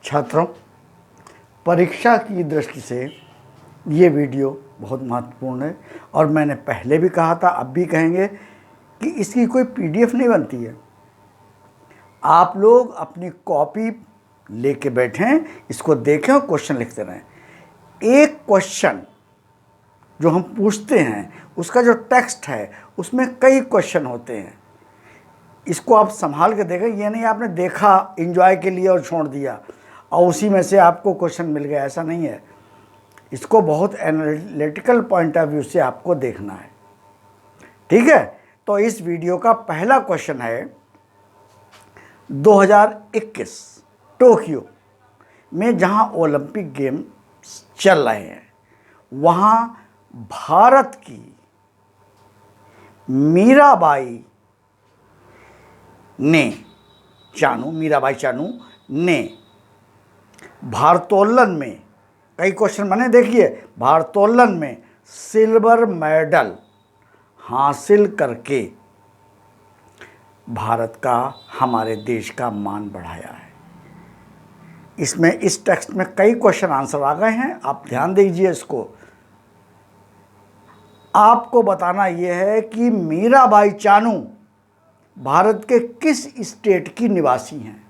छात्रों, परीक्षा की दृष्टि से ये वीडियो बहुत महत्वपूर्ण है और मैंने पहले भी कहा था, अब भी कहेंगे कि इसकी कोई पीडीएफ नहीं बनती है। आप लोग अपनी कॉपी लेके बैठें, इसको देखें और क्वेश्चन लिखते रहें। एक क्वेश्चन जो हम पूछते हैं उसका जो टेक्स्ट है उसमें कई क्वेश्चन होते हैं। इसको आप संभाल के देखें। ये नहीं आपने देखा एंजॉय के लिए और छोड़ दिया और उसी में से आपको क्वेश्चन मिल गया, ऐसा नहीं है। इसको बहुत एनालिटिकल पॉइंट ऑफ व्यू से आपको देखना है, ठीक है। तो इस वीडियो का पहला क्वेश्चन है 2021 टोक्यो में जहां ओलंपिक गेम चल रहे हैं, वहां भारत की मीराबाई चानू ने भारोत्तोलन में, कई क्वेश्चन बने देखिए, भारोत्तोलन में सिल्वर मेडल हासिल करके भारत का, हमारे देश का मान बढ़ाया है। इसमें इस टेक्स्ट में कई क्वेश्चन आंसर आ गए हैं, आप ध्यान दीजिए। इसको आपको बताना यह है कि मीराबाई चानू भारत के किस स्टेट की निवासी हैं,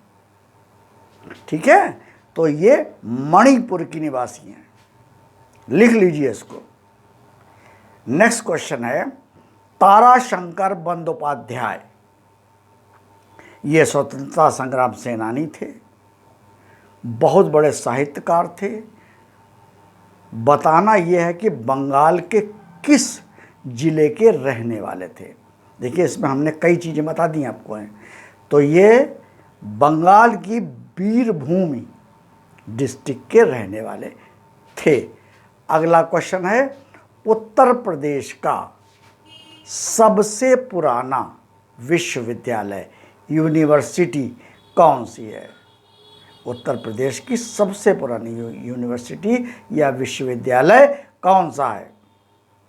ठीक है। तो ये मणिपुर की निवासी हैं, लिख लीजिए इसको। नेक्स्ट क्वेश्चन है ताराशंकर बंदोपाध्याय, ये स्वतंत्रता संग्राम सेनानी थे, बहुत बड़े साहित्यकार थे। बताना यह है कि बंगाल के किस जिले के रहने वाले थे। देखिए इसमें हमने कई चीज़ें बता दी आपको हैं। तो ये बंगाल की बीरभूमि डिस्ट्रिक्ट के रहने वाले थे। अगला क्वेश्चन है उत्तर प्रदेश का सबसे पुराना विश्वविद्यालय, यूनिवर्सिटी कौन सी है। उत्तर प्रदेश की सबसे पुरानी यूनिवर्सिटी या विश्वविद्यालय कौन सा है।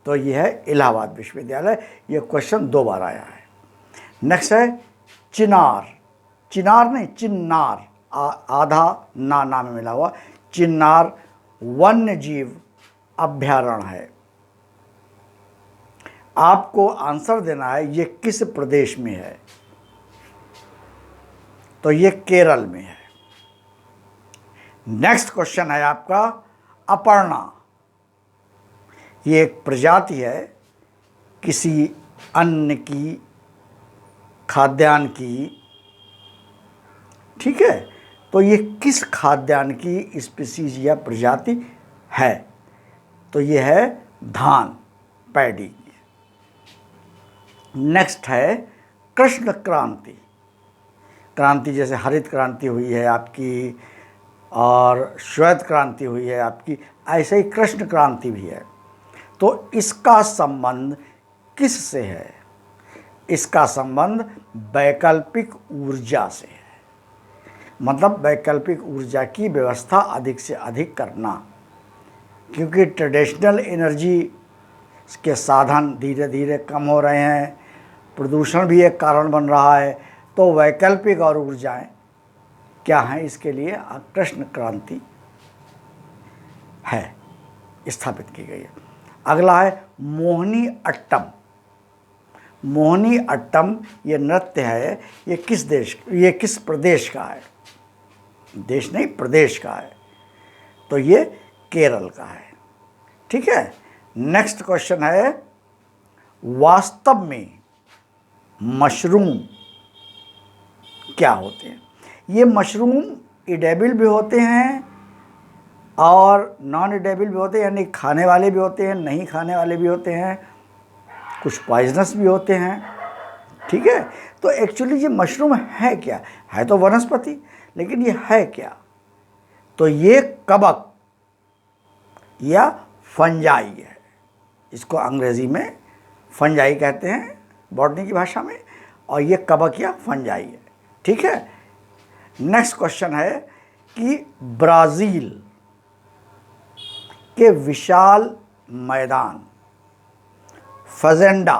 तो यह है इलाहाबाद विश्वविद्यालय। यह क्वेश्चन 2 बार आया है। नेक्स्ट है चिनार नहीं चिन्नार, आधा ना में मिला हुआ, चिन्नार वन्य जीव अभ्यारण्य है। आपको आंसर देना है ये किस प्रदेश में है। तो ये केरल में है। नेक्स्ट क्वेश्चन है आपका अपर्णा, ये एक प्रजाति है किसी अन्न की, खाद्यान्न की, ठीक है। तो ये किस खाद्यान्न की स्पीसीज या प्रजाति है। तो ये है धान, पैडी। नेक्स्ट है कृष्ण क्रांति। क्रांति जैसे हरित क्रांति हुई है आपकी और श्वेत क्रांति हुई है आपकी, ऐसे ही कृष्ण क्रांति भी है। तो इसका संबंध किस से है। इसका संबंध वैकल्पिक ऊर्जा से है। मतलब वैकल्पिक ऊर्जा की व्यवस्था अधिक से अधिक करना, क्योंकि ट्रेडिशनल एनर्जी के साधन धीरे धीरे कम हो रहे हैं, प्रदूषण भी एक कारण बन रहा है। तो वैकल्पिक और ऊर्जाएं क्या हैं, इसके लिए कृष्ण क्रांति है, स्थापित की गई है। अगला है मोहिनी अट्टम। मोहिनी अट्टम ये नृत्य है, ये किस प्रदेश का है। देश नहीं, प्रदेश का है। तो ये केरल का है, ठीक है। नेक्स्ट क्वेश्चन है वास्तव में मशरूम क्या होते हैं। ये मशरूम एडिबल भी होते हैं और नॉन एडिबल भी होते हैं, यानी खाने वाले भी होते हैं, नहीं खाने वाले भी होते हैं, कुछ पॉइजनस भी होते हैं, ठीक है। तो एक्चुअली ये मशरूम है क्या, है तो वनस्पति, लेकिन ये है क्या। तो ये कवक या फंजाई है। इसको अंग्रेजी में फंजाई कहते हैं बॉटनी की भाषा में, और ये कवक या फंजाई है, ठीक है। नेक्स्ट क्वेश्चन है कि ब्राज़ील के विशाल मैदान फजेंडा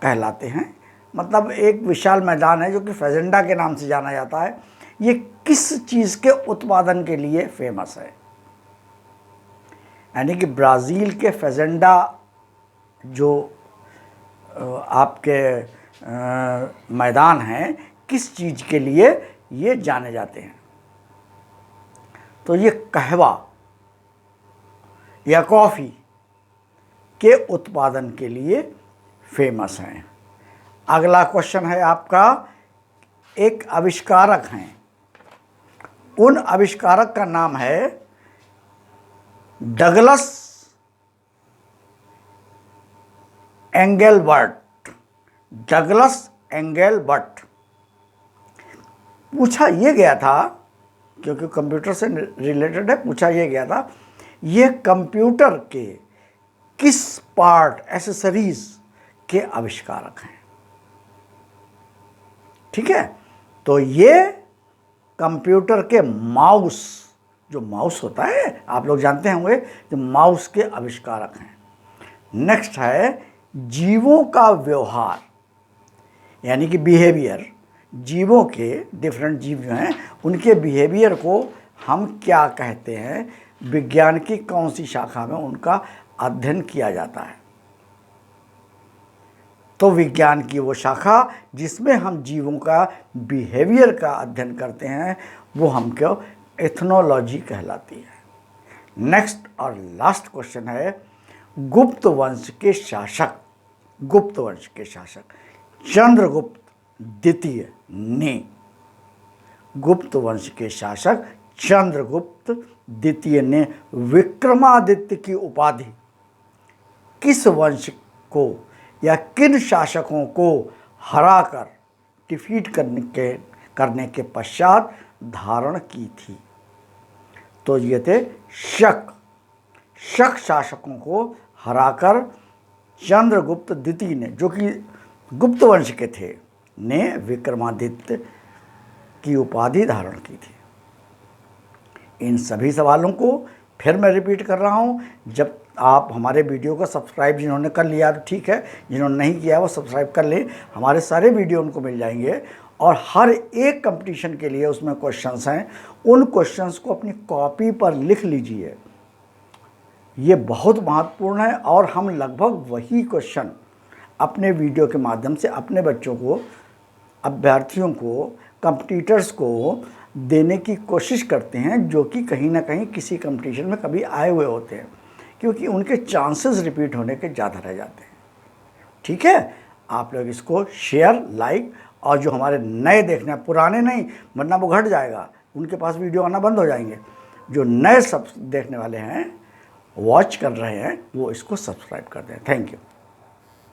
कहलाते हैं। मतलब एक विशाल मैदान है जो कि फजेंडा के नाम से जाना जाता है। ये किस चीज़ के उत्पादन के लिए फेमस है? यानी कि ब्राज़ील के फजेंडा जो आपके मैदान हैं, किस चीज़ के लिए ये जाने जाते हैं? तो ये कहवा या कॉफ़ी के उत्पादन के लिए फेमस हैं। अगला क्वेश्चन है आपका, एक आविष्कारक हैं, उन आविष्कारक का नाम है डगलस एंगलबर्ट। Douglas Engelbart. पूछा यह गया था, क्योंकि कंप्यूटर से रिलेटेड है, पूछा यह गया था ये कंप्यूटर के किस पार्ट, एसेसरीज के आविष्कारक हैं। ठीक है, तो ये कंप्यूटर के माउस, जो माउस होता है आप लोग जानते होंगे, जो माउस के आविष्कारक हैं। नेक्स्ट है जीवों का व्यवहार, यानी कि बिहेवियर। जीवों के, डिफरेंट जीव जो हैं उनके बिहेवियर को हम क्या कहते हैं? विज्ञान की कौन सी शाखा में उनका अध्ययन किया जाता है? तो विज्ञान की वो शाखा जिसमें हम जीवों का बिहेवियर का अध्ययन करते हैं वो हमको एथनोलॉजी कहलाती है। नेक्स्ट और लास्ट क्वेश्चन है, गुप्त वंश के शासक, गुप्त वंश के शासक चंद्रगुप्त द्वितीय ने, गुप्त वंश के शासक चंद्रगुप्त द्वितीय ने विक्रमादित्य की उपाधि किस वंश को या किन शासकों को हराकर, डिफीट करने के पश्चात धारण की थी? तो ये थे शक शासकों को हराकर चंद्रगुप्त द्वितीय ने, जो कि गुप्त वंश के थे, ने विक्रमादित्य की उपाधि धारण की थी। इन सभी सवालों को फिर मैं रिपीट कर रहा हूँ। जब आप हमारे वीडियो को सब्सक्राइब जिन्होंने कर लिया तो ठीक है, जिन्होंने नहीं किया वो सब्सक्राइब कर लें, हमारे सारे वीडियो उनको मिल जाएंगे। और हर एक कंपटीशन के लिए उसमें क्वेश्चंस हैं, उन क्वेश्चंस को अपनी कॉपी पर लिख लीजिए, ये बहुत महत्वपूर्ण है। और हम लगभग वही क्वेश्चन अपने वीडियो के माध्यम से अपने बच्चों को, अभ्यर्थियों को, कंपटीटर्स को देने की कोशिश करते हैं, जो कि कहीं ना कहीं किसी कंपटीशन में कभी आए हुए होते हैं, क्योंकि उनके चांसेस रिपीट होने के ज़्यादा रह जाते हैं। ठीक है, आप लोग इसको शेयर, लाइक, और जो हमारे नए देखने हैं, पुराने नहीं, वरना वो घट जाएगा, उनके पास वीडियो आना बंद हो जाएंगे। जो नए सब देखने वाले हैं, वॉच कर रहे हैं, वो इसको सब्सक्राइब कर दें। Thank you.